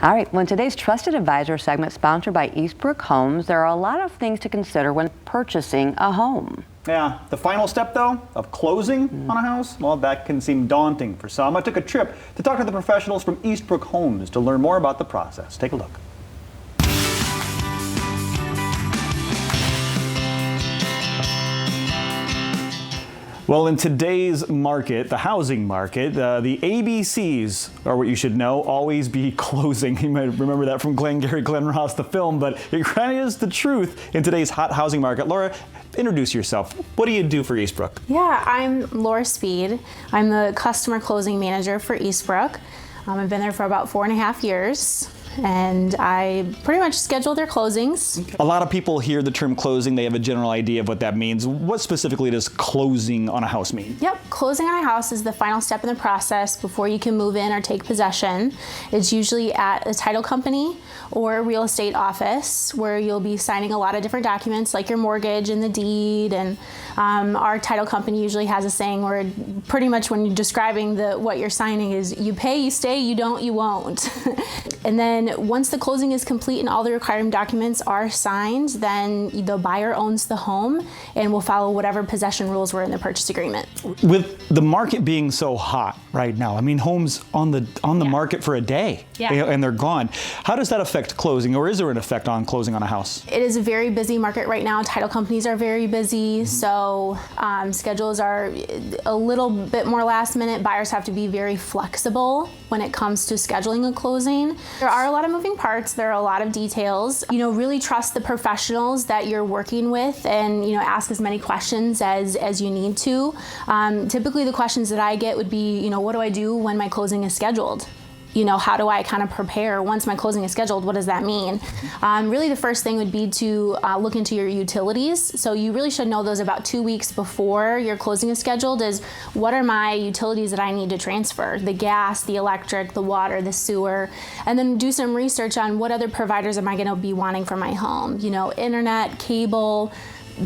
All right, well, in today's Trusted Advisor segment sponsored by Eastbrook Homes, there are a lot of things to consider when purchasing a home. Yeah, the final step though, of closing on a house, well, that can seem daunting for some. I took a trip to talk to the professionals from Eastbrook Homes to learn more about the process. Take a look. Well, in today's market, the housing market, the ABCs are what you should know. Always be closing. You might remember that from Glenn Ross, the film, but it kind of is the truth in today's hot housing market. Laura, introduce yourself. What do you do for Eastbrook? Yeah, I'm Laura Speed. I'm the customer closing manager for Eastbrook. I've been there for about 4.5 years. And I pretty much schedule their closings. Okay. A lot of people hear the term closing, they have a general idea of what that means. What specifically does closing on a house mean? Yep, closing on a house is the final step in the process before you can move in or take possession. It's usually at a title company or a real estate office where you'll be signing a lot of different documents like your mortgage and the deed. And our title company usually has a saying where pretty much when you're describing what you're signing is you pay, you stay, you don't, you won't. And then once the closing is complete and all the required documents are signed, then the buyer owns the home and will follow whatever possession rules were in the purchase agreement. With the market being so hot right now, I mean, homes on the market for a day, and they're gone. How does that affect closing, or is there an effect on closing on a house? It is a very busy market right now. Title companies are very busy, so schedules are a little bit more last minute. Buyers have to be very flexible when it comes to scheduling a closing. There are a lot of moving parts. There are a lot of details. Really trust the professionals that you're working with and, ask as many questions as you need to. Typically the questions that I get would be, what do I do when my closing is scheduled? How do I kind of prepare once my closing is scheduled? What does that mean? Really the first thing would be to look into your utilities. So you really should know those about 2 weeks before your closing is scheduled is what are my utilities that I need to transfer? The gas, the electric, the water, the sewer, and then do some research on what other providers am I gonna be wanting for my home? Internet, cable,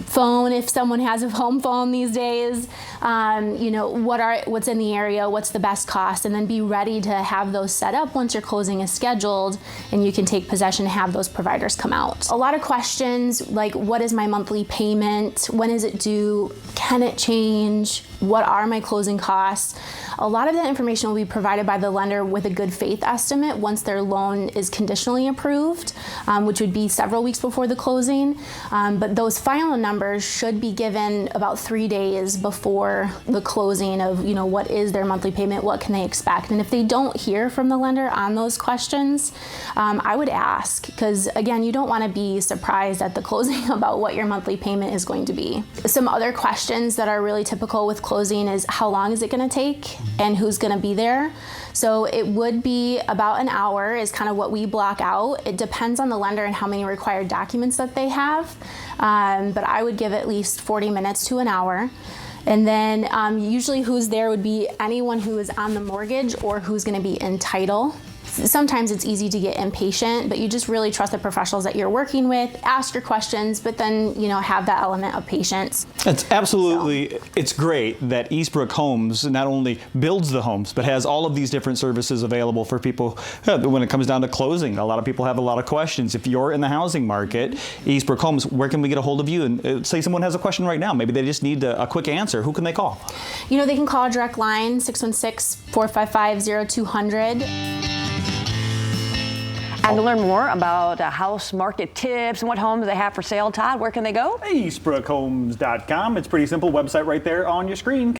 phone if someone has a home phone these days, what's in the area, what's the best cost, and then be ready to have those set up once your closing is scheduled and you can take possession and have those providers come out. A lot of questions like what is my monthly payment, when is it due, can it change, what are my closing costs? A lot of that information will be provided by the lender with a good faith estimate once their loan is conditionally approved, which would be several weeks before the closing. But those final numbers should be given about 3 days before the closing of, what is their monthly payment, what can they expect? And if they don't hear from the lender on those questions, I would ask, because again, you don't want to be surprised at the closing about what your monthly payment is going to be. Some other questions that are really typical with closing is how long is it going to take and who's going to be there? So it would be about an hour is kind of what we block out. It depends on the lender and how many required documents that they have, but I would give at least 40 minutes to an hour. And then usually who's there would be anyone who is on the mortgage or who's going to be in title. Sometimes it's easy to get impatient, but you just really trust the professionals that you're working with, ask your questions, but then, have that element of patience. It's absolutely, it's great that Eastbrook Homes not only builds the homes, but has all of these different services available for people when it comes down to closing. A lot of people have a lot of questions. If you're in the housing market, Eastbrook Homes, where can we get a hold of you? And say someone has a question right now, maybe they just need a quick answer. Who can they call? They can call a direct line, 616-455-0200. And to learn more about house market tips and what homes they have for sale, Todd, where can they go? Eastbrookhomes.com. It's pretty simple website right there on your screen.